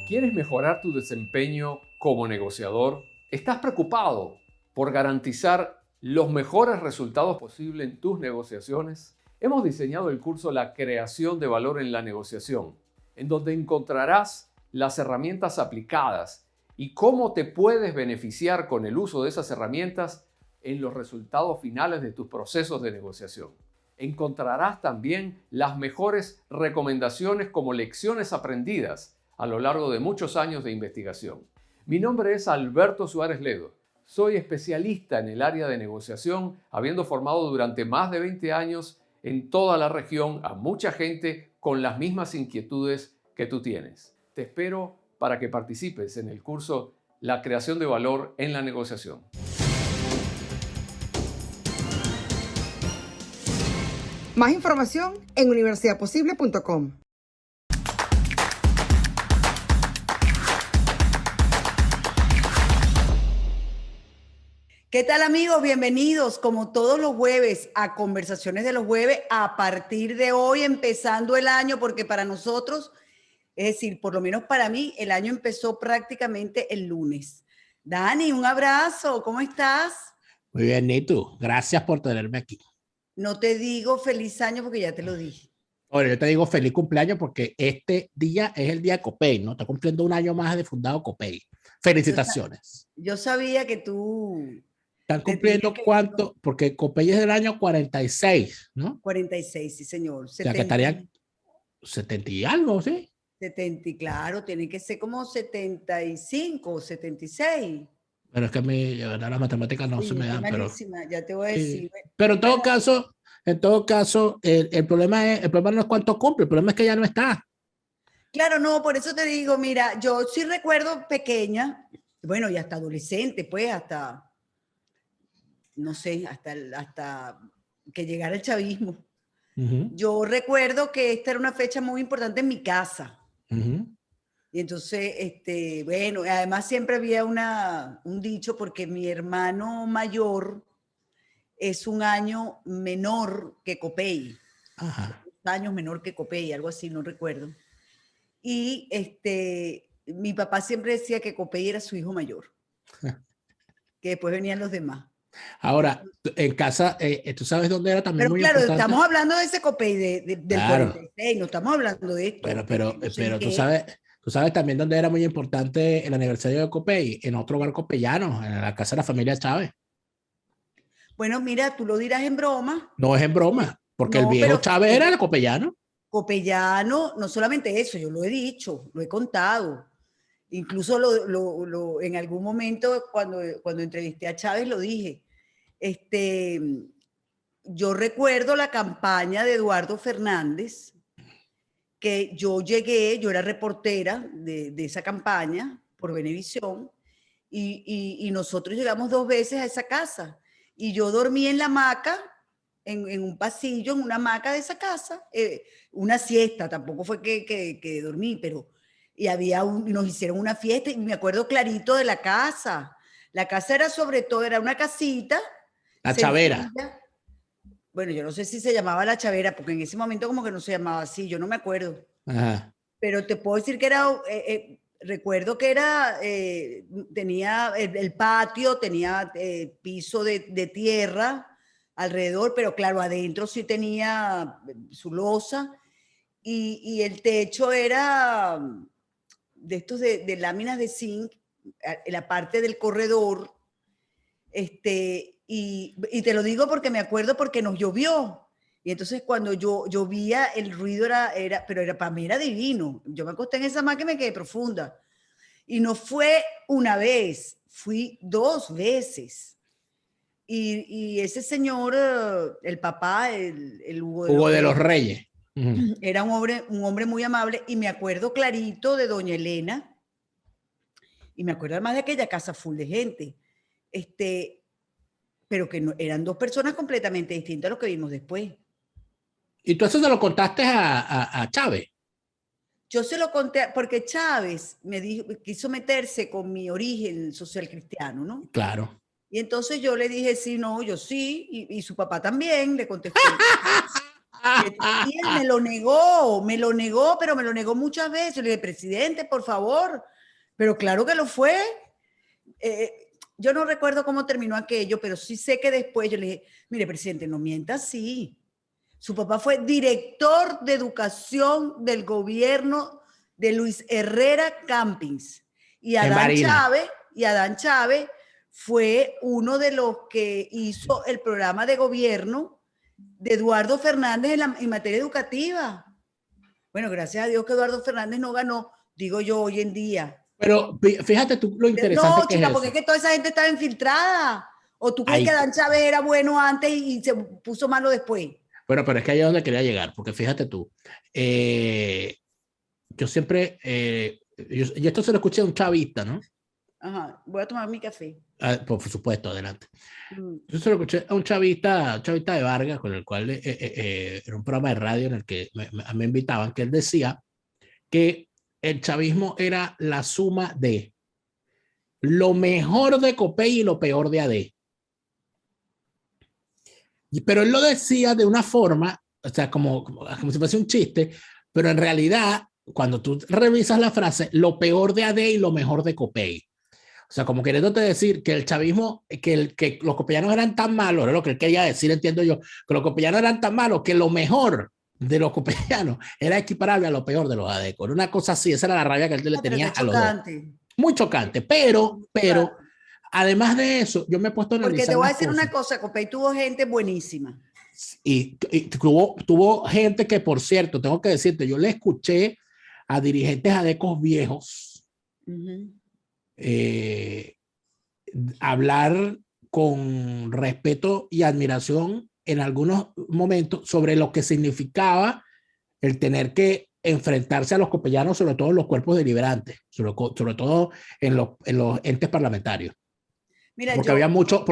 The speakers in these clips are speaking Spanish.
¿Quieres mejorar tu desempeño como negociador? ¿Estás preocupado por garantizar los mejores resultados posibles en tus negociaciones? Hemos diseñado el curso La creación de valor en la negociación, en donde encontrarás las herramientas aplicadas y cómo te puedes beneficiar con el uso de esas herramientas en los resultados finales de tus procesos de negociación. Encontrarás también las mejores recomendaciones como lecciones aprendidas a lo largo de muchos años de investigación. Mi nombre es Alberto Suárez Ledo. Soy especialista en el área de negociación, habiendo formado durante más de 20 años en toda la región a mucha gente con las mismas inquietudes que tú tienes. Te espero para que participes en el curso La creación de valor en la negociación. Más información en universidadposible.com. ¿Qué tal, amigos? Bienvenidos como todos los jueves a Conversaciones de los Jueves a partir de hoy, empezando el año, porque para nosotros, es decir, por lo menos para mí, el año empezó prácticamente el lunes. Dani, un abrazo, ¿cómo estás? Muy bien, Nitu. Gracias por tenerme aquí. No te digo feliz año porque ya te lo dije. Ahora, yo te digo feliz cumpleaños porque este día es el día de Copey, ¿no? Está cumpliendo un año más de fundado Copey. Felicitaciones. Yo sabía que tú... ¿Están cumpliendo cuánto? Porque Copey es del año 46, ¿no? 46, sí, señor. O sea, que estarían 70 y algo, ¿sí? 70, claro, tiene que ser como 75 o 76. Pero es que las matemáticas no Sí, se me dan, pero... malísima, ya te voy a decir. Pero en todo caso, el problema no es cuánto cumple, el problema es que ya no está. Claro, no, por eso te digo, mira, yo sí recuerdo pequeña, bueno, y hasta adolescente, pues, hasta, no sé, hasta que llegara el chavismo. Yo recuerdo que esta era una fecha muy importante en mi casa. Y entonces, bueno, además siempre había un dicho porque mi hermano mayor es un año menor que Copey. Ajá. Años menor que Copey, algo así, no recuerdo. Y mi papá siempre decía que Copey era su hijo mayor, que después venían los demás. Ahora, en casa, ¿tú sabes dónde era también Pero muy claro, importante? estamos hablando de ese Copey del Claro. 46, no estamos hablando de esto. Pero tú sabes también dónde era muy importante el aniversario de Copey, en otro hogar copeyano, en la casa de la familia Chávez. Bueno, mira, tú lo dirás en broma. No es en broma, porque el No, viejo pero Chávez era el copeyano. Copellano, no solamente eso, yo lo he dicho, lo he contado. Incluso en algún momento cuando entrevisté a Chávez lo dije. Yo recuerdo la campaña de Eduardo Fernández, que yo era reportera de esa campaña por Venevisión, y nosotros llegamos 2 veces a esa casa, y yo dormí en la hamaca, en un pasillo, en una hamaca de esa casa, una siesta, tampoco fue que dormí, pero, y nos hicieron una fiesta, y me acuerdo clarito de la casa. La casa era sobre todo, era una casita. La Chavera. Bueno, yo no sé si se llamaba La Chavera, porque en ese momento como que no se llamaba así, yo no me acuerdo. Ajá. Pero te puedo decir que era, recuerdo que era, tenía el patio, tenía piso de tierra alrededor, pero claro, adentro sí tenía su losa, y el techo era de estos de láminas de zinc, en la parte del corredor, y te lo digo porque me acuerdo porque nos llovió. Y entonces cuando yo llovía, el ruido pero para mí era divino. Yo me acosté en esa hamaca y me quedé profunda. Y no fue una vez, fui 2 veces. Y ese señor, el papá, el Hugo de los Reyes. Era un hombre muy amable, y me acuerdo clarito de doña Elena, y me acuerdo además de aquella casa full de gente. Pero que no, eran 2 personas completamente distintas a lo que vimos después. ¿Y tú eso se lo contaste a Chávez? Yo se lo conté porque Chávez quiso meterse con mi origen social cristiano, ¿no? Claro. Y entonces yo le dije, sí, no, yo sí, y su papá también le contestó. Y él me lo negó, pero me lo negó muchas veces. Yo le dije, presidente, por favor. Pero claro que lo fue. Yo no recuerdo cómo terminó aquello, pero sí sé que después yo le dije, mire, presidente, no mienta así. Su papá fue director de educación del gobierno de Luis Herrera Campins. Y Adán Chávez fue uno de los que hizo el programa de gobierno de Eduardo Fernández en materia educativa. Bueno, gracias a Dios que Eduardo Fernández no ganó, digo yo hoy en día. Pero fíjate tú lo interesante No, que chica, es porque eso. es que toda esa gente estaba infiltrada. ¿O tú crees que Adán Chávez era bueno antes y se puso malo después? Bueno, pero es que ahí es donde quería llegar, porque fíjate tú, yo siempre, y esto se lo escuché a un chavista, ¿no? Ajá, voy a tomar mi café. Por supuesto, adelante. Yo se lo escuché a un chavista de Vargas, con el cual era un programa de radio en el que me invitaban, que él decía que el chavismo era la suma de lo mejor de Copey y lo peor de AD. Pero él lo decía de una forma, o sea, como si fuese un chiste, pero en realidad, cuando tú revisas la frase, lo peor de AD y lo mejor de Copey. O sea, como queriéndote decir que el chavismo, que los copellanos eran tan malos, era lo que él quería decir, entiendo yo, que los copellanos eran tan malos que lo mejor de los copellanos era equiparable a lo peor de los adecos. Era una cosa así, esa era la rabia que él le tenía a los dos. Muy chocante, pero además de eso, yo me he puesto a analizar. Porque te voy a decir una cosa, Copey tuvo gente buenísima. Y tuvo gente que, por cierto, tengo que decirte, yo le escuché a dirigentes adecos viejos hablar con respeto y admiración en algunos momentos sobre lo que significaba el tener que enfrentarse a los copellanos, sobre todo en los cuerpos deliberantes, sobre todo en los entes parlamentarios. Mira, porque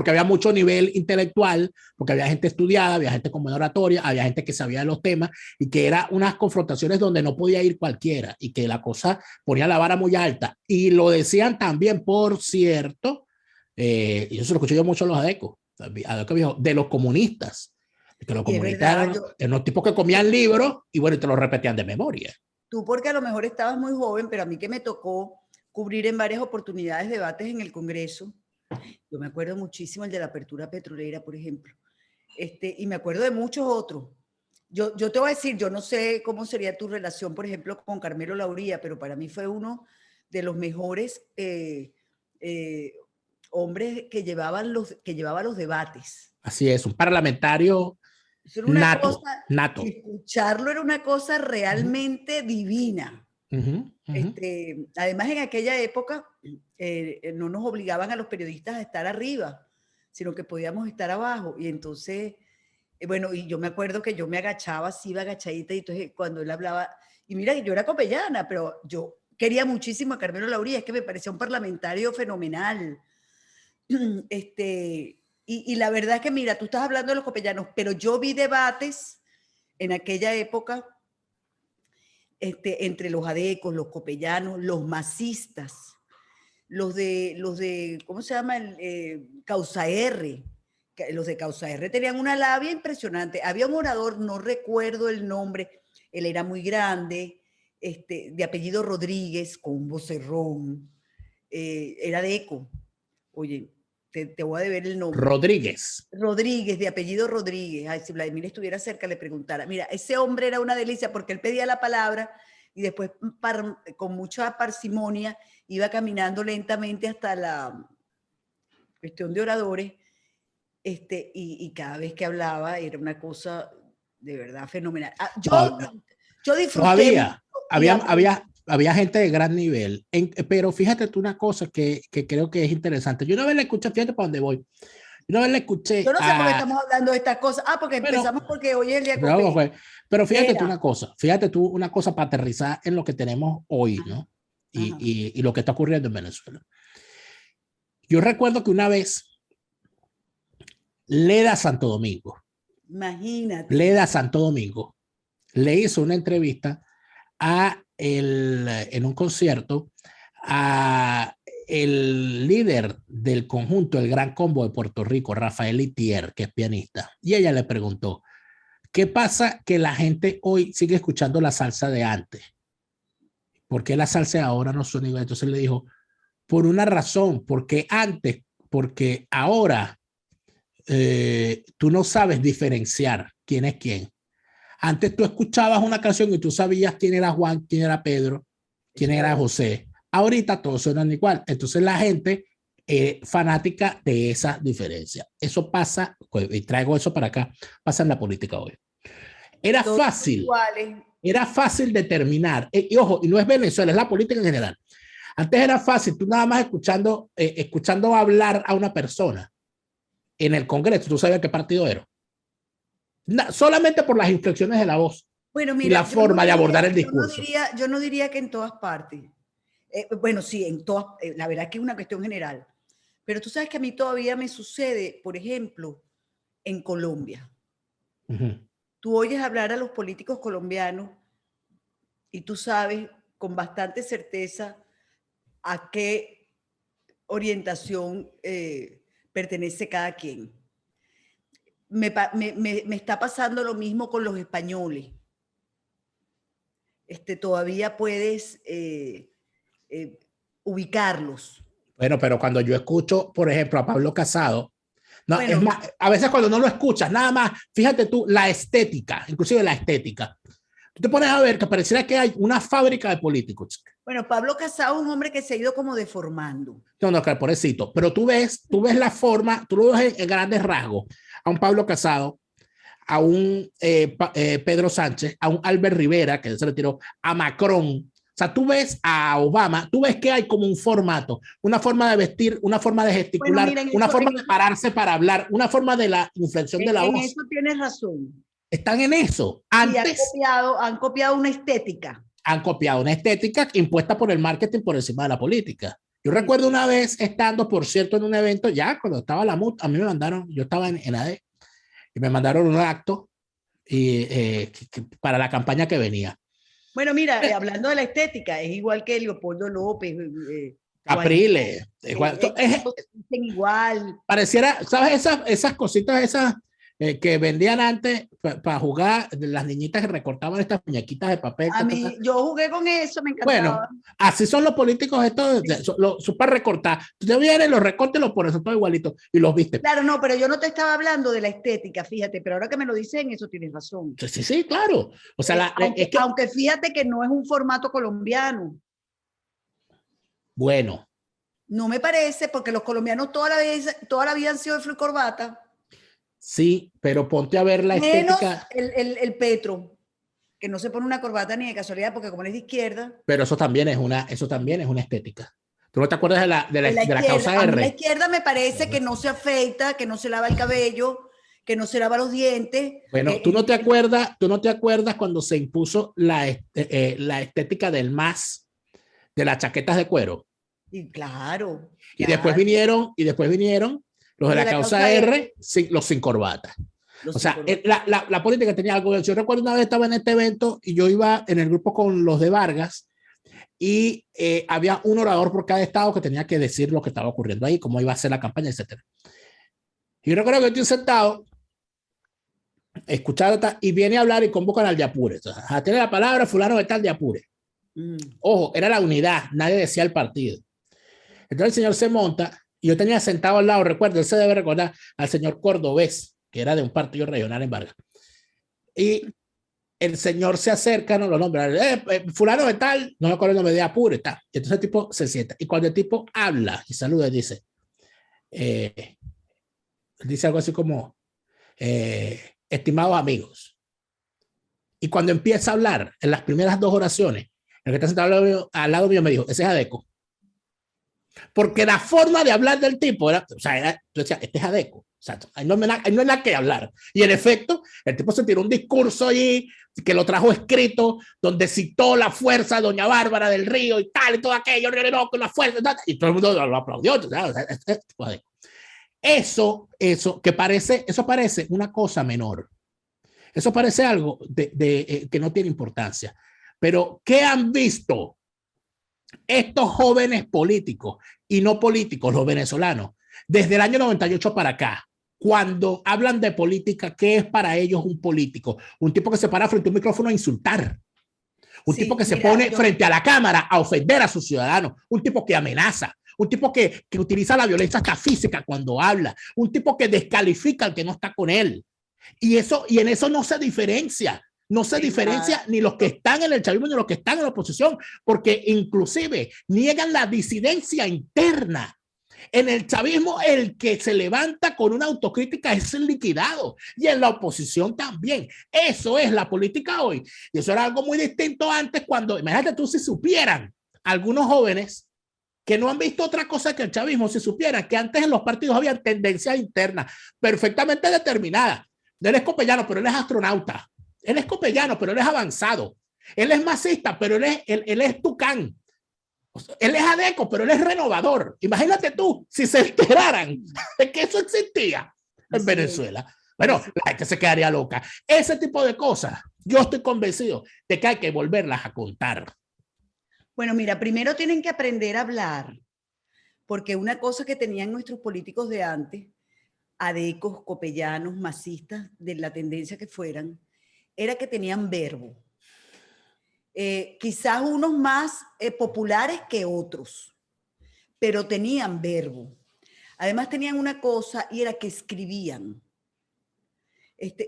había mucho nivel intelectual, porque había gente estudiada, había gente con buena oratoria, había gente que sabía de los temas y que eran unas confrontaciones donde no podía ir cualquiera y que la cosa ponía la vara muy alta. Y lo decían también, por cierto, y eso lo escuché yo mucho a los adecos de los comunistas, que los comunistas eran los tipos que comían libros y bueno, y te lo repetían de memoria. Tú porque a lo mejor estabas muy joven, pero a mí que me tocó cubrir en varias oportunidades debates en el Congreso. Yo me acuerdo muchísimo el de la apertura petrolera, por ejemplo. Y me acuerdo de muchos otros. Yo te voy a decir, yo no sé cómo sería tu relación, por ejemplo, con Carmelo Lauría, pero para mí fue uno de los mejores hombres que llevaba los debates. Así es, un parlamentario nato. Escucharlo era una cosa realmente divina. Además, en aquella época no nos obligaban a los periodistas a estar arriba, sino que podíamos estar abajo. Y entonces, bueno, y yo me acuerdo que yo me agachaba, así iba agachadita, y entonces cuando él hablaba, y mira, yo era copellana, pero yo quería muchísimo a Carmelo Lauría, es que me parecía un parlamentario fenomenal. Y la verdad es que, mira, tú estás hablando de los copellanos, pero yo vi debates en aquella época entre los adecos, los copellanos, los masistas, los de ¿cómo se llama? Causa R. Los de Causa R tenían una labia impresionante. Había un orador, no recuerdo el nombre, él era muy grande, de apellido Rodríguez, con un vocerrón, era adeco. Oye, te voy a deber el nombre. Rodríguez, de apellido Rodríguez. Ay, si Vladimir estuviera cerca le preguntara. Mira, ese hombre era una delicia porque él pedía la palabra y después con mucha parsimonia iba caminando lentamente hasta la cuestión de oradores, y cada vez que hablaba era una cosa de verdad fenomenal. Yo disfruté. Había gente de gran nivel, pero fíjate tú una cosa que creo que es interesante. Yo una vez le escuché, fíjate para dónde voy. Una vez le escuché. Yo no sé por qué estamos hablando de estas cosas. Porque empezamos porque hoy es el día Copey. Pero fíjate tú una cosa para aterrizar en lo que tenemos hoy, ¿no? Y lo que está ocurriendo en Venezuela. Yo recuerdo que una vez Leda Santo Domingo. Imagínate. Leda Santo Domingo le hizo una entrevista en un concierto a el líder del conjunto El Gran Combo de Puerto Rico, Rafael Itier, que es pianista, y ella le preguntó, ¿Qué pasa? Que la gente hoy sigue escuchando la salsa de antes. ¿Por qué la salsa de ahora no son igual? Entonces le dijo, por una razón, porque antes, porque ahora tú no sabes diferenciar quién es quién. Antes tú escuchabas una canción y tú sabías quién era Juan, quién era Pedro, quién era José. Ahorita todos suenan igual. Entonces la gente fanática de esa diferencia. Eso pasa, y traigo eso para acá, pasa en la política hoy. Era Todos fácil, iguales. era fácil determinar, y ojo, y no es Venezuela, es la política en general. Antes era fácil, tú nada más escuchando hablar a una persona en el Congreso, tú sabías qué partido era. Solamente por las inflexiones de la voz Bueno, y mira, la forma de abordar el discurso. Yo no diría que en todas partes. Bueno, sí, en todas, la verdad es que es una cuestión general. Pero tú sabes que a mí todavía me sucede, por ejemplo, en Colombia. Tú oyes hablar a los políticos colombianos y tú sabes con bastante certeza a qué orientación pertenece cada quien. Me está pasando lo mismo con los españoles. Todavía puedes ubicarlos. Bueno, pero cuando yo escucho, por ejemplo, a Pablo Casado, no, Bueno, es más, a veces cuando no lo escuchas, nada más, fíjate tú, la estética, inclusive la estética. Tú te pones a ver que pareciera que hay una fábrica de políticos. Bueno, Pablo Casado es un hombre que se ha ido como deformando. No, claro, pobrecito. Pero tú ves la forma, tú lo ves en grandes rasgos. A un Pablo Casado, a un Pedro Sánchez, a un Albert Rivera, que se retiró, a Macron. O sea, tú ves a Obama, tú ves que hay como un formato, una forma de vestir, una forma de gesticular, Bueno, miren, una forma de pararse para hablar, una forma de la inflexión de la voz. En eso tienes razón. Están en eso. Antes sí, han copiado una estética. Han copiado una estética impuesta por el marketing por encima de la política. Yo recuerdo una vez estando, por cierto, en un evento, ya cuando estaba la MUT, a mí me mandaron, yo estaba en AD, y me mandaron un acto para la campaña que venía. Bueno, mira, hablando de la estética, es igual que Leopoldo López. Capriles. Igual. Pareciera, ¿sabes? Esas cositas, esas que vendían antes para jugar, las niñitas que recortaban estas muñequitas de papel. Yo jugué con eso, me encantaba. Bueno, así son los políticos estos, super recortar. Tú te vienes, los recortes, los pones todo igualito y los viste. Claro, no, pero yo no te estaba hablando de la estética, fíjate, pero ahora que me lo dicen, eso tienes razón. Sí, claro. O sea, aunque fíjate que no es un formato colombiano. Bueno. No me parece, porque los colombianos toda la vida han sido de flu y corbata. Sí, pero ponte a ver la estética. El Petro, que no se pone una corbata ni de casualidad, porque como es de izquierda. Pero eso también es una estética. ¿Tú no te acuerdas de la causa R? La izquierda me parece que no se afeita, que no se lava el cabello, que no se lava los dientes. Bueno, ¿tú no te acuerdas cuando se impuso la estética del MAS, de las chaquetas de cuero? Y claro. Y después vinieron los de la causa R, los sin corbata. O sea, la política tenía algo. Yo recuerdo una vez estaba en este evento y yo iba en el grupo con los de Vargas y había un orador por cada estado que tenía que decir lo que estaba ocurriendo ahí, cómo iba a ser la campaña, etc. Y yo recuerdo que estoy sentado, escuchando y viene a hablar y convocan al de Apure. O sea, tiene la palabra fulano de tal de Apure. Ojo, era la unidad, nadie decía el partido. Entonces el señor se monta y yo tenía sentado al lado, recuerdo, él se debe recordar al señor Cordobés, que era de un partido regional en Vargas. Y el señor se acerca, no lo nombra, fulano de tal, no me acuerdo el nombre de Apure, tal. Entonces el tipo se sienta. Y cuando el tipo habla y saluda, dice algo así como, estimados amigos. Y cuando empieza a hablar, en las primeras dos oraciones, el que está sentado al lado mío me dijo, ese es Adeco. Porque la forma de hablar del tipo era, o sea, yo decía, este es Adeco. O sea, ahí no hay nada que hablar. Y en efecto, el tipo se tiró un discurso allí que lo trajo escrito, donde citó la fuerza de doña Bárbara del Río y tal, y todo aquello, con la fuerza, y todo el mundo lo aplaudió. Eso parece una cosa menor. Eso parece algo que no tiene importancia. Pero, ¿qué han visto estos jóvenes políticos y no políticos, los venezolanos, desde el año 98 para acá? cuando hablan de política, ¿qué es para ellos un político? Un tipo que se para frente a un micrófono a insultar. Un tipo que se pone frente a la cámara a ofender a sus ciudadanos. Un tipo que amenaza. Un tipo que utiliza la violencia hasta física cuando habla. Un tipo que descalifica al que no está con él. Y en eso no se diferencia. No se diferencia ni los que están en el chavismo ni los que están en la oposición, porque inclusive niegan la disidencia interna. En el chavismo, el que se levanta con una autocrítica es el liquidado, y en la oposición también. Eso es la política hoy. Y eso era algo muy distinto antes, cuando, imagínate tú, si supieran algunos jóvenes que no han visto otra cosa que el chavismo, si supieran que antes en los partidos había tendencias internas perfectamente determinadas. Él es copellano, pero él es astronauta. Él es copellano, pero él es avanzado. Él es masista, pero él es tucán. Él es adeco, pero él es renovador. Imagínate tú, si se enteraran de que eso existía en Venezuela. Bueno, la gente se quedaría loca. Ese tipo de cosas, yo estoy convencido de que hay que volverlas a contar. Bueno, mira, primero tienen que aprender a hablar, porque una cosa que tenían nuestros políticos de antes, adecos, copellanos, masistas, de la tendencia que fueran, era que tenían verbo. Quizás unos más populares que otros, pero tenían verbo. Además tenían una cosa, y era que escribían.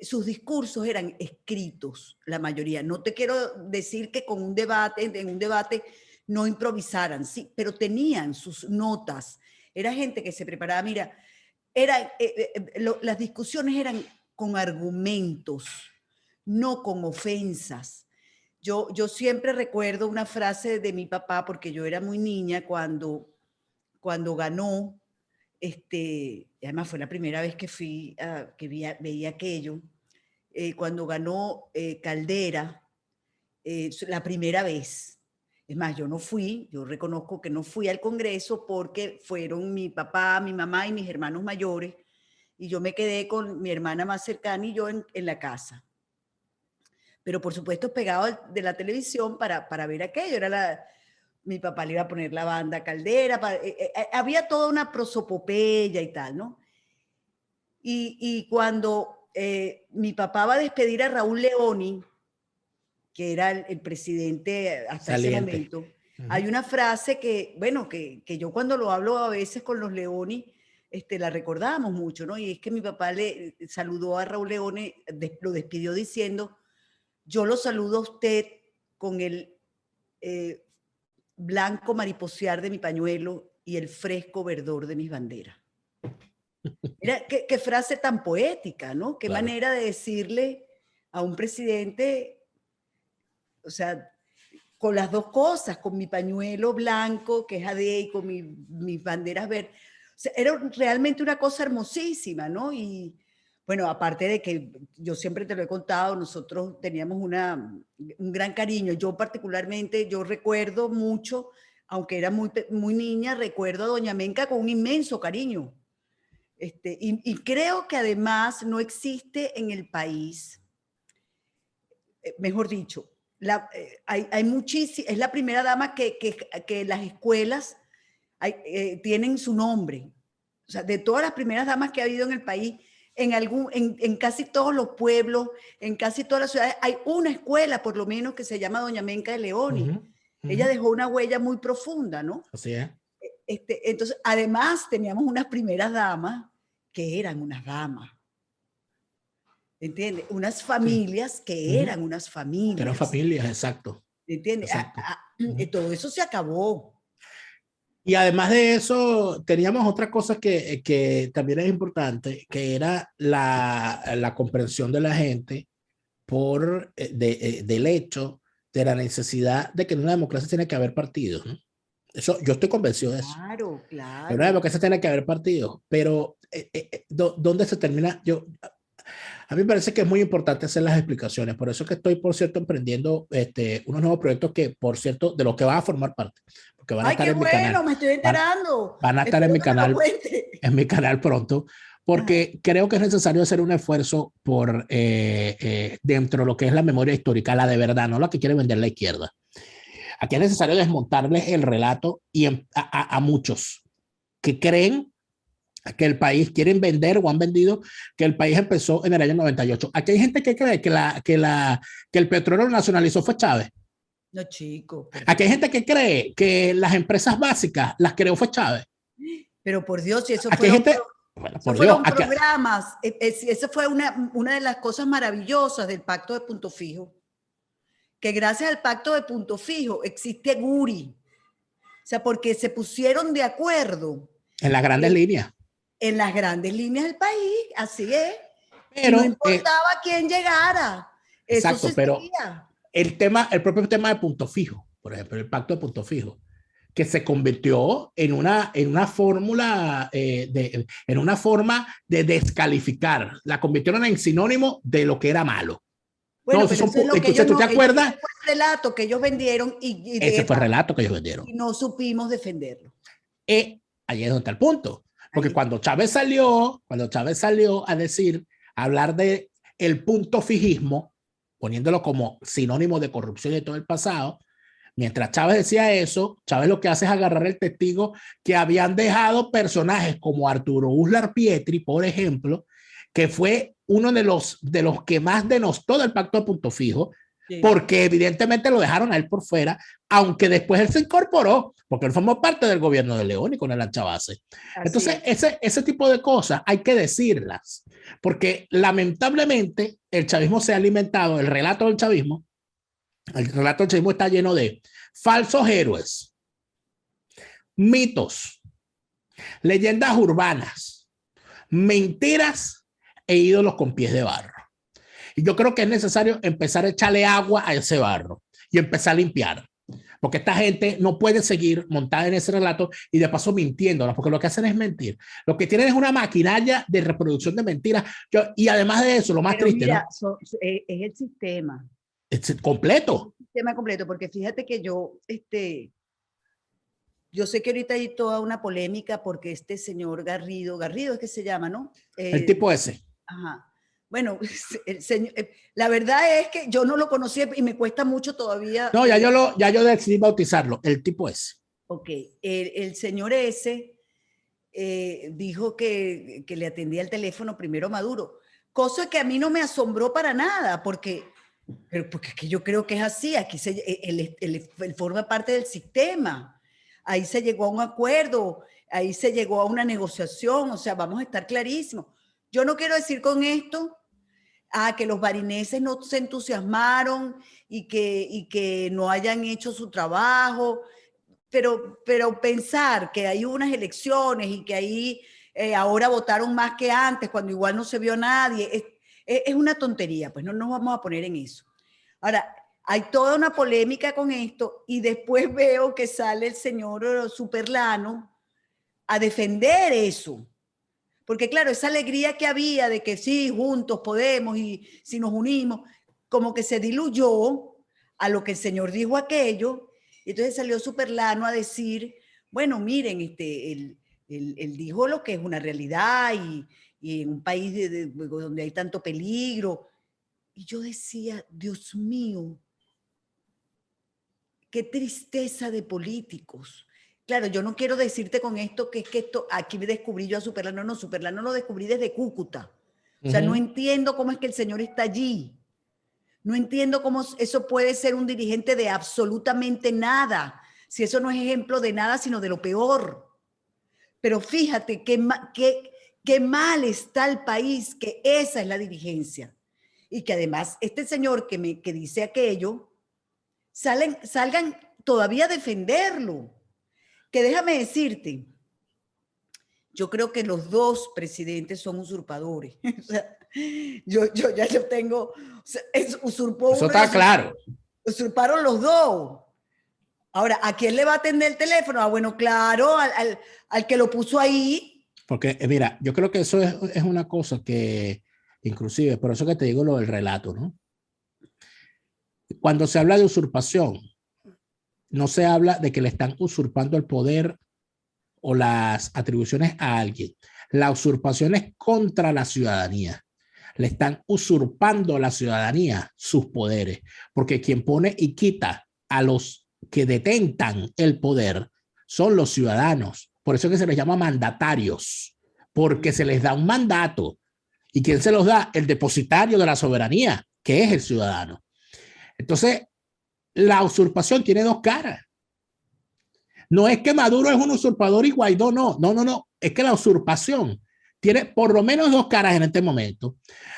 Sus discursos eran escritos, la mayoría. No te quiero decir que en un debate no improvisaran, sí, pero tenían sus notas. Era gente que se preparaba. Mira, las discusiones eran con argumentos, no con ofensas. Yo siempre recuerdo una frase de mi papá, porque yo era muy niña cuando ganó, además fue la primera vez que veía aquello, cuando ganó Caldera, la primera vez. Es más, yo reconozco que no fui al Congreso porque fueron mi papá, mi mamá y mis hermanos mayores, y yo me quedé con mi hermana más cercana y yo en la casa. Pero por supuesto pegado de la televisión para ver aquello. Mi papá le iba a poner la banda Caldera, había toda una prosopopeya y tal, ¿no? Y cuando mi papá va a despedir a Raúl Leoni, que era el presidente hasta ese momento, hay una frase que, bueno, que yo cuando lo hablo a veces con los Leoni, la recordamos mucho, ¿no? Y es que mi papá le saludó a Raúl Leoni, lo despidió diciendo: yo lo saludo a usted con el blanco mariposear de mi pañuelo y el fresco verdor de mis banderas. Mira, qué frase tan poética, ¿no? Qué manera de decirle a un presidente, o sea, con las dos cosas, con mi pañuelo blanco, que es AD, y con mis banderas verdes. O sea, era realmente una cosa hermosísima, ¿no? Y bueno, aparte de que yo siempre te lo he contado, nosotros teníamos un gran cariño. Yo particularmente, yo recuerdo mucho, aunque era muy niña, recuerdo a Doña Menca con un inmenso cariño. Y creo que además no existe en el país, mejor dicho, hay muchísimas, es la primera dama que las escuelas tienen su nombre. O sea, de todas las primeras damas que ha habido en el país, en casi todos los pueblos, en casi todas las ciudades, hay una escuela, por lo menos, que se llama Doña Menca de Leoni. Ella dejó una huella muy profunda, ¿no? Así es. Entonces, además, teníamos unas primeras damas que eran unas damas. ¿Entiendes? Unas familias que eran unas familias. Eran familias, exacto. ¿Entiendes? Todo eso se acabó. Y además de eso, teníamos otra cosa que también es importante, que era la comprensión de la gente del hecho de la necesidad de que en una democracia tiene que haber partidos, ¿no? Eso, yo estoy convencido de eso. Claro, claro. En una democracia tiene que haber partidos, pero ¿dónde se termina? A mí me parece que es muy importante hacer las explicaciones. Por eso es que estoy, por cierto, emprendiendo unos nuevos proyectos que, por cierto, de los que van a formar parte. Porque van a estar en mi canal. Me estoy enterando. Van a estar en mi canal pronto, porque creo que es necesario hacer un esfuerzo por dentro de lo que es la memoria histórica, la de verdad, no la que quiere vender la izquierda. Aquí es necesario desmontarles el relato y a muchos que creen que el país quieren vender o han vendido que el país empezó en el año 98. Aquí hay gente que cree que el petróleo lo nacionalizó fue Chávez. No, chico. Aquí hay gente que cree que las empresas básicas las creó fue Chávez. Pero por Dios, si eso aquí fueron, gente, bueno, por fueron Dios, programas, esa fue una de las cosas maravillosas del Pacto de Punto Fijo, que gracias al Pacto de Punto Fijo existe Guri. O sea, porque se pusieron de acuerdo. En las grandes líneas. En las grandes líneas del país, así es. Pero, y no importaba quién llegara. Eso exacto, pero el propio tema de Punto Fijo, por ejemplo, el Pacto de Punto Fijo, que se convirtió en una fórmula, en una forma de descalificar. La convirtieron en sinónimo de lo que era malo. Bueno, no, pero eso es lo que ¿tú te acuerdas? Ese fue el relato que ellos vendieron ese fue el relato que ellos vendieron. Y no supimos defenderlo. Ahí es donde está el punto. Porque cuando Chávez salió a decir, a hablar de el punto fijismo, poniéndolo como sinónimo de corrupción de todo el pasado, mientras Chávez decía eso, Chávez lo que hace es agarrar el testigo que habían dejado personajes como Arturo Uslar Pietri, por ejemplo, que fue uno de los que más denostó del Pacto de Punto Fijo, sí, porque evidentemente lo dejaron a él por fuera, aunque después él se incorporó, porque él formó parte del gobierno de León y con el ancha base. Entonces, ese tipo de cosas hay que decirlas, porque lamentablemente el chavismo se ha alimentado, el relato del chavismo está lleno de falsos héroes, mitos, leyendas urbanas, mentiras e ídolos con pies de barro. Y yo creo que es necesario empezar a echarle agua a ese barro y empezar a limpiar, porque esta gente no puede seguir montada en ese relato y de paso mintiéndonos, porque lo que hacen es mentir. Lo que tienen es una maquinaria de reproducción de mentiras. Y además de eso, lo más triste, mira, ¿no? Es el sistema. Es completo. El sistema completo, porque fíjate que yo sé que ahorita hay toda una polémica porque este señor Garrido es que se llama, ¿no? El tipo ese. Ajá. Bueno, la verdad es que yo no lo conocía y me cuesta mucho todavía. No, ya yo decidí bautizarlo, el tipo ese. Ok, el señor ese dijo que le atendía el teléfono primero a Maduro, cosa que a mí no me asombró para nada, porque yo creo que es así, aquí él forma parte del sistema, ahí se llegó a un acuerdo, ahí se llegó a una negociación, o sea, vamos a estar clarísimos. Yo no quiero decir con esto que los barineses no se entusiasmaron y que no hayan hecho su trabajo, pero pensar que hay unas elecciones y que ahí ahora votaron más que antes, cuando igual no se vio nadie, es una tontería, pues no nos vamos a poner en eso. Ahora, hay toda una polémica con esto y después veo que sale el señor Superlano a defender eso. Porque claro, esa alegría que había de que sí, juntos podemos y si nos unimos, como que se diluyó a lo que el señor dijo aquello. Y entonces salió Superlano a decir, bueno, miren, él dijo lo que es una realidad y en un país donde hay tanto peligro. Y yo decía, Dios mío, qué tristeza de políticos. Claro, yo no quiero decirte con esto que es que aquí descubrí yo a Superlano. No, Superlano lo descubrí desde Cúcuta. O sea, no entiendo cómo es que el señor está allí. No entiendo cómo eso puede ser un dirigente de absolutamente nada. Si eso no es ejemplo de nada, sino de lo peor. Pero fíjate qué mal está el país, que esa es la dirigencia. Y que además este señor que dice aquello, salgan todavía a defenderlo. Que déjame decirte, yo creo que los dos presidentes son usurpadores. O sea, yo tengo, o sea, usurpó eso uno. Está claro. Usurparon los dos. Ahora, ¿a quién le va a atender el teléfono? Bueno, claro, al que lo puso ahí. Porque, mira, yo creo que eso es una cosa que, inclusive, por eso que te digo lo del relato, ¿no? Cuando se habla de usurpación, no se habla de que le están usurpando el poder o las atribuciones a alguien. La usurpación es contra la ciudadanía. Le están usurpando a la ciudadanía sus poderes, porque quien pone y quita a los que detentan el poder son los ciudadanos. Por eso es que se les llama mandatarios, porque se les da un mandato. ¿Y quién se los da? El depositario de la soberanía, que es el ciudadano. Entonces, la usurpación tiene dos caras. No es que Maduro es un usurpador y Guaidó no. No, no, no. Es que la usurpación tiene por lo menos dos caras en este momento.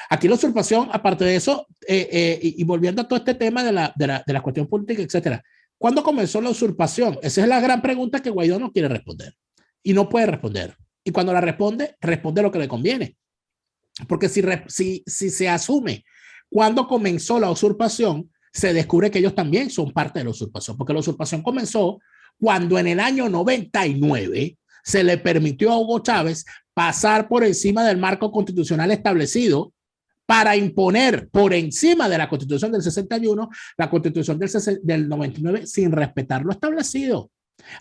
Aquí la usurpación, aparte de eso, y volviendo a todo este tema de la cuestión política, etcétera. ¿Cuándo comenzó la usurpación? Esa es la gran pregunta que Guaidó no quiere responder y no puede responder. Y cuando la responde, responde lo que le conviene. Porque si se asume cuándo comenzó la usurpación, se descubre que ellos también son parte de la usurpación, porque la usurpación comenzó cuando en el año 99 se le permitió a Hugo Chávez pasar por encima del marco constitucional establecido para imponer por encima de la Constitución del 61 la Constitución del 99 sin respetar lo establecido.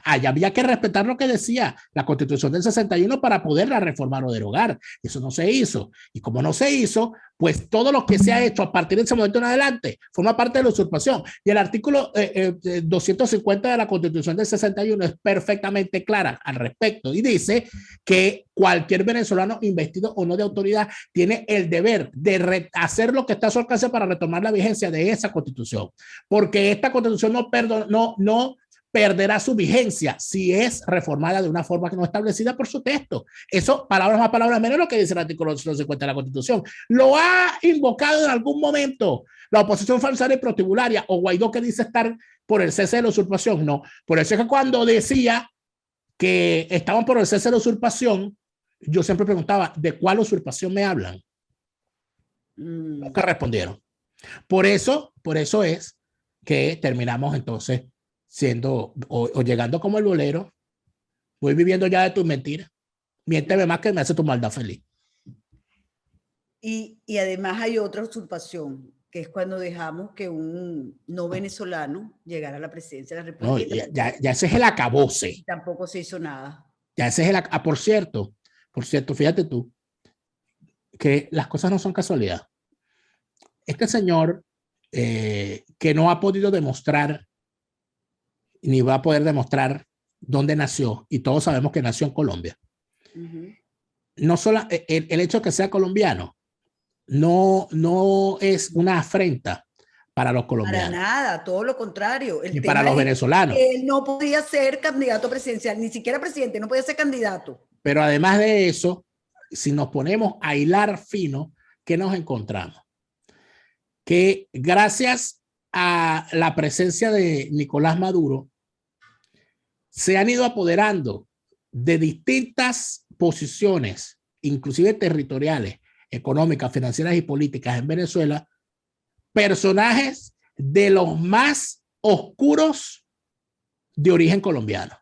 Allá había que respetar lo que decía la Constitución del 61 para poderla reformar o derogar. Eso no se hizo. Y como no se hizo, pues todo lo que se ha hecho a partir de ese momento en adelante forma parte de la usurpación. Y el artículo 250 de la Constitución del 61 es perfectamente clara al respecto y dice que cualquier venezolano investido o no de autoridad tiene el deber de hacer lo que está a su alcance para retomar la vigencia de esa Constitución. Porque esta Constitución no perderá su vigencia si es reformada de una forma que no establecida por su texto. Eso, palabras más, palabras menos, lo que dice el artículo 250 de la Constitución. Lo ha invocado en algún momento la oposición falsaria y protibularia, o Guaidó, que dice estar por el cese de la usurpación. No, por eso es que cuando decía que estaban por el cese de la usurpación, yo siempre preguntaba, ¿de cuál usurpación me hablan? Nunca respondieron. Por eso es que terminamos entonces siendo o llegando como el bolero. Voy viviendo ya de tus mentiras. Miénteme más que me hace tu maldad feliz. Y además hay otra usurpación, que es cuando dejamos que un no venezolano llegara a la presidencia de la República. No, ya ese es el acabose. Tampoco se hizo nada. Ya ese es el por cierto, fíjate tú, que las cosas no son casualidad. Este señor que no ha podido demostrar ni va a poder demostrar dónde nació, y todos sabemos que nació en Colombia. No solo el hecho de que sea colombiano no es una afrenta para los colombianos. Para nada, todo lo contrario. Y para los venezolanos. Él no podía ser candidato presidencial, ni siquiera presidente, no podía ser candidato. Pero además de eso, si nos ponemos a hilar fino, ¿qué nos encontramos? Que gracias a la presencia de Nicolás Maduro, se han ido apoderando de distintas posiciones, inclusive territoriales, económicas, financieras y políticas en Venezuela, personajes de los más oscuros de origen colombiano.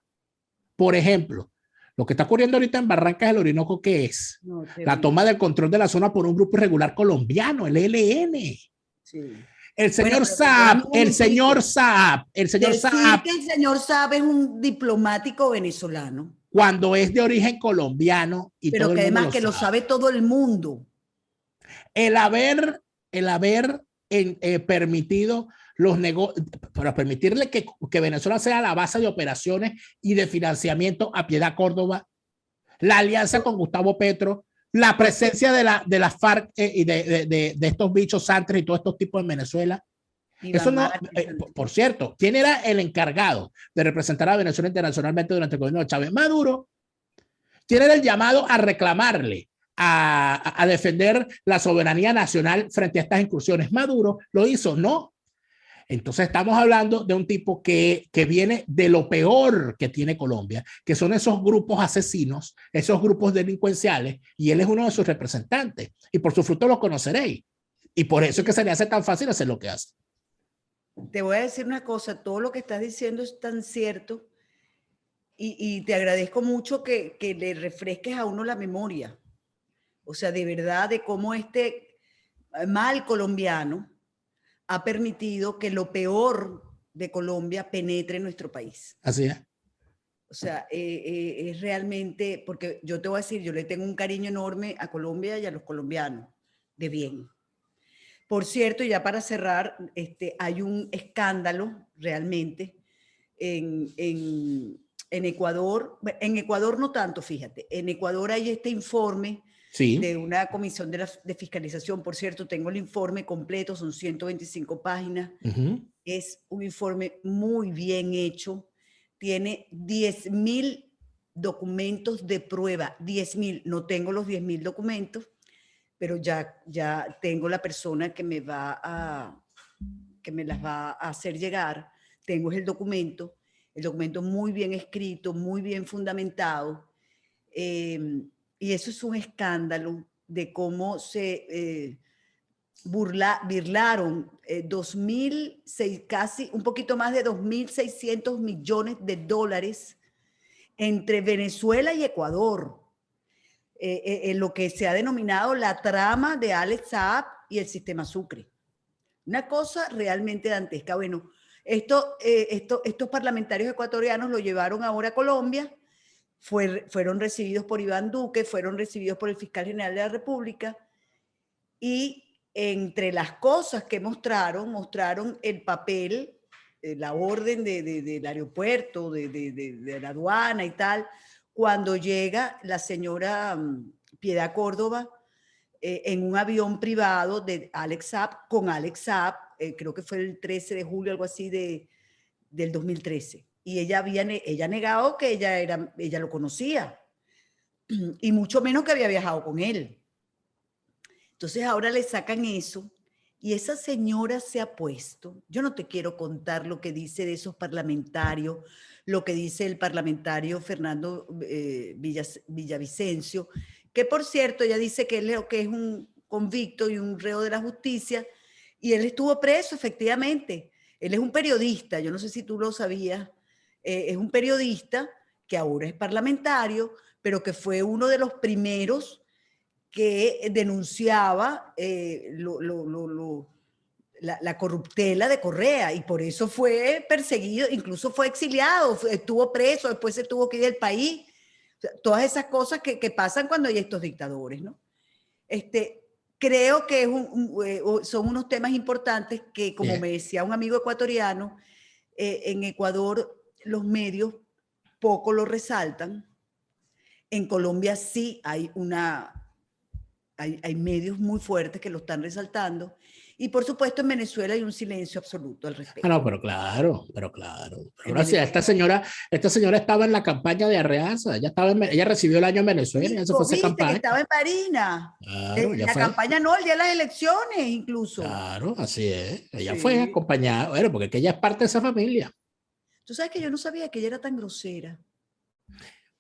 Por ejemplo, lo que está ocurriendo ahorita en Barrancas del Orinoco, ¿qué es? La toma del control de la zona por un grupo irregular colombiano, el ELN. Sí. El señor Saab, el señor Saab que el señor Saab es un diplomático venezolano. Cuando es de origen colombiano. Y pero todo que el mundo además que lo sabe todo el mundo. El haber permitido los negocios, para permitirle que Venezuela sea la base de operaciones y de financiamiento a Piedad Córdoba, la alianza con Gustavo Petro, la presencia de la FARC y de estos bichos santres y todos estos tipos en Venezuela. Eso no, por cierto, ¿quién era el encargado de representar a Venezuela internacionalmente durante el gobierno de Chávez? Maduro. ¿Quién era el llamado a reclamarle, a defender la soberanía nacional frente a estas incursiones? Maduro. ¿Lo hizo? No. Entonces estamos hablando de un tipo que viene de lo peor que tiene Colombia, que son esos grupos asesinos, esos grupos delincuenciales, y él es uno de sus representantes. Y por su fruto lo conoceréis. Y por eso es que se le hace tan fácil hacer lo que hace. Te voy a decir una cosa, todo lo que estás diciendo es tan cierto, y te agradezco mucho que le refresques a uno la memoria. O sea, de verdad, de cómo este mal colombiano ha permitido que lo peor de Colombia penetre en nuestro país. Así es. O sea, es realmente, porque yo te voy a decir, yo le tengo un cariño enorme a Colombia y a los colombianos, de bien. Por cierto, ya para cerrar, hay un escándalo realmente en en Ecuador no tanto, fíjate, en Ecuador hay este informe Sí. de una comisión de fiscalización, por cierto, tengo el informe completo, son 125 páginas, es un informe muy bien hecho, tiene 10.000 documentos de prueba, 10.000, no tengo los 10.000 documentos, pero ya tengo la persona que me las va a hacer llegar, tengo el documento muy bien escrito, muy bien fundamentado, y eso es un escándalo de cómo se burlaron casi un poquito más de 2.600 millones de dólares entre Venezuela y Ecuador, en lo que se ha denominado la trama de Alex Saab y el sistema Sucre. Una cosa realmente dantesca. Bueno, estos parlamentarios ecuatorianos lo llevaron ahora a Colombia, fueron recibidos por Iván Duque, fueron recibidos por el fiscal general de la República, y entre las cosas que mostraron el papel, la orden del aeropuerto, de la aduana y tal, cuando llega la señora Piedad Córdoba en un avión privado de Alex Saab, con Alex Saab, creo que fue el 13 de julio, algo así del 2013. Y ella ha negado que ella lo conocía, y mucho menos que había viajado con él. Entonces ahora le sacan eso, y esa señora se ha puesto, yo no te quiero contar lo que dice de esos parlamentarios, lo que dice el parlamentario Fernando Villavicencio, que por cierto ella dice que él es un convicto y un reo de la justicia, y él estuvo preso efectivamente. Él es un periodista, yo no sé si tú lo sabías, es un periodista que ahora es parlamentario, pero que fue uno de los primeros que denunciaba la corruptela de Correa, y por eso fue perseguido, incluso fue exiliado, estuvo preso, después se tuvo que ir del país. O sea, todas esas cosas que pasan cuando hay estos dictadores, ¿no? Creo que son unos temas importantes que, como me decía un amigo ecuatoriano, en Ecuador los medios poco lo resaltan. En Colombia sí hay medios muy fuertes que lo están resaltando, y por supuesto en Venezuela hay un silencio absoluto al respecto. No, pero claro. Pero gracias, esta señora estaba en la campaña de Arreaza, ella recibió el año en Venezuela, ella se fue a hacer campaña. Que estaba en Barinas. Claro, la campaña no, el día de las elecciones incluso. Claro, así es. Ella fue acompañada, bueno, porque ella es parte de esa familia. Tú sabes que yo no sabía que ella era tan grosera.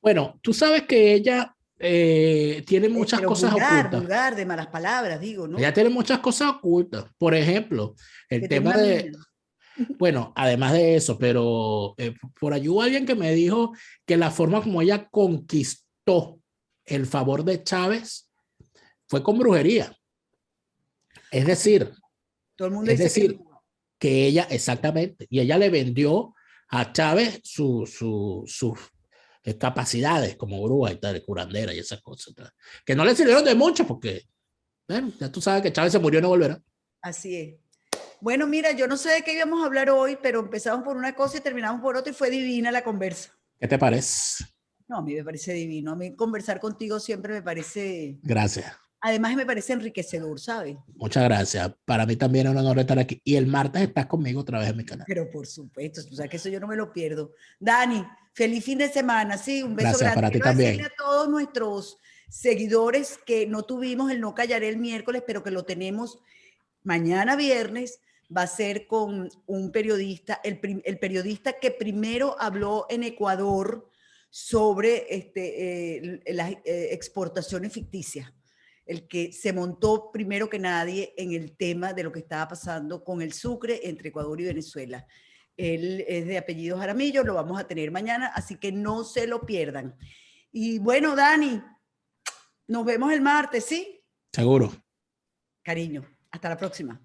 Bueno, tú sabes que ella tiene muchas cosas ocultas. Vulgar, de malas palabras, digo, ¿no? Ella tiene muchas cosas ocultas. Por ejemplo, el tema de... Bueno, además de eso, pero por allí hubo alguien que me dijo que la forma como ella conquistó el favor de Chávez fue con brujería. Es decir, todo el mundo dice que ella, exactamente, y ella le vendió a Chávez sus capacidades como bruja y tal, curandera y esas cosas, tal, que no le sirvieron de mucho porque, bueno, ya tú sabes que Chávez se murió y no volverá. Así es. Bueno, mira, yo no sé de qué íbamos a hablar hoy, pero empezamos por una cosa y terminamos por otra, y fue divina la conversa. ¿Qué te parece? No, a mí me parece divino. A mí conversar contigo siempre me parece... Gracias. Además me parece enriquecedor, ¿sabes? Muchas gracias. Para mí también es un honor estar aquí. Y el martes estás conmigo otra vez en mi canal. Pero por supuesto, tú sabes que eso yo no me lo pierdo. Dani, feliz fin de semana. Sí, un beso gracias, grande. para ti Quiero también. decirle a todos nuestros seguidores que no tuvimos el No Callaré el miércoles, pero que lo tenemos mañana viernes. Va a ser con un periodista, el periodista que primero habló en Ecuador sobre las exportaciones ficticias, el que se montó primero que nadie en el tema de lo que estaba pasando con el Sucre entre Ecuador y Venezuela. Él es de apellido Jaramillo, lo vamos a tener mañana, así que no se lo pierdan. Y bueno, Dani, nos vemos el martes, ¿sí? Seguro. Cariño, hasta la próxima.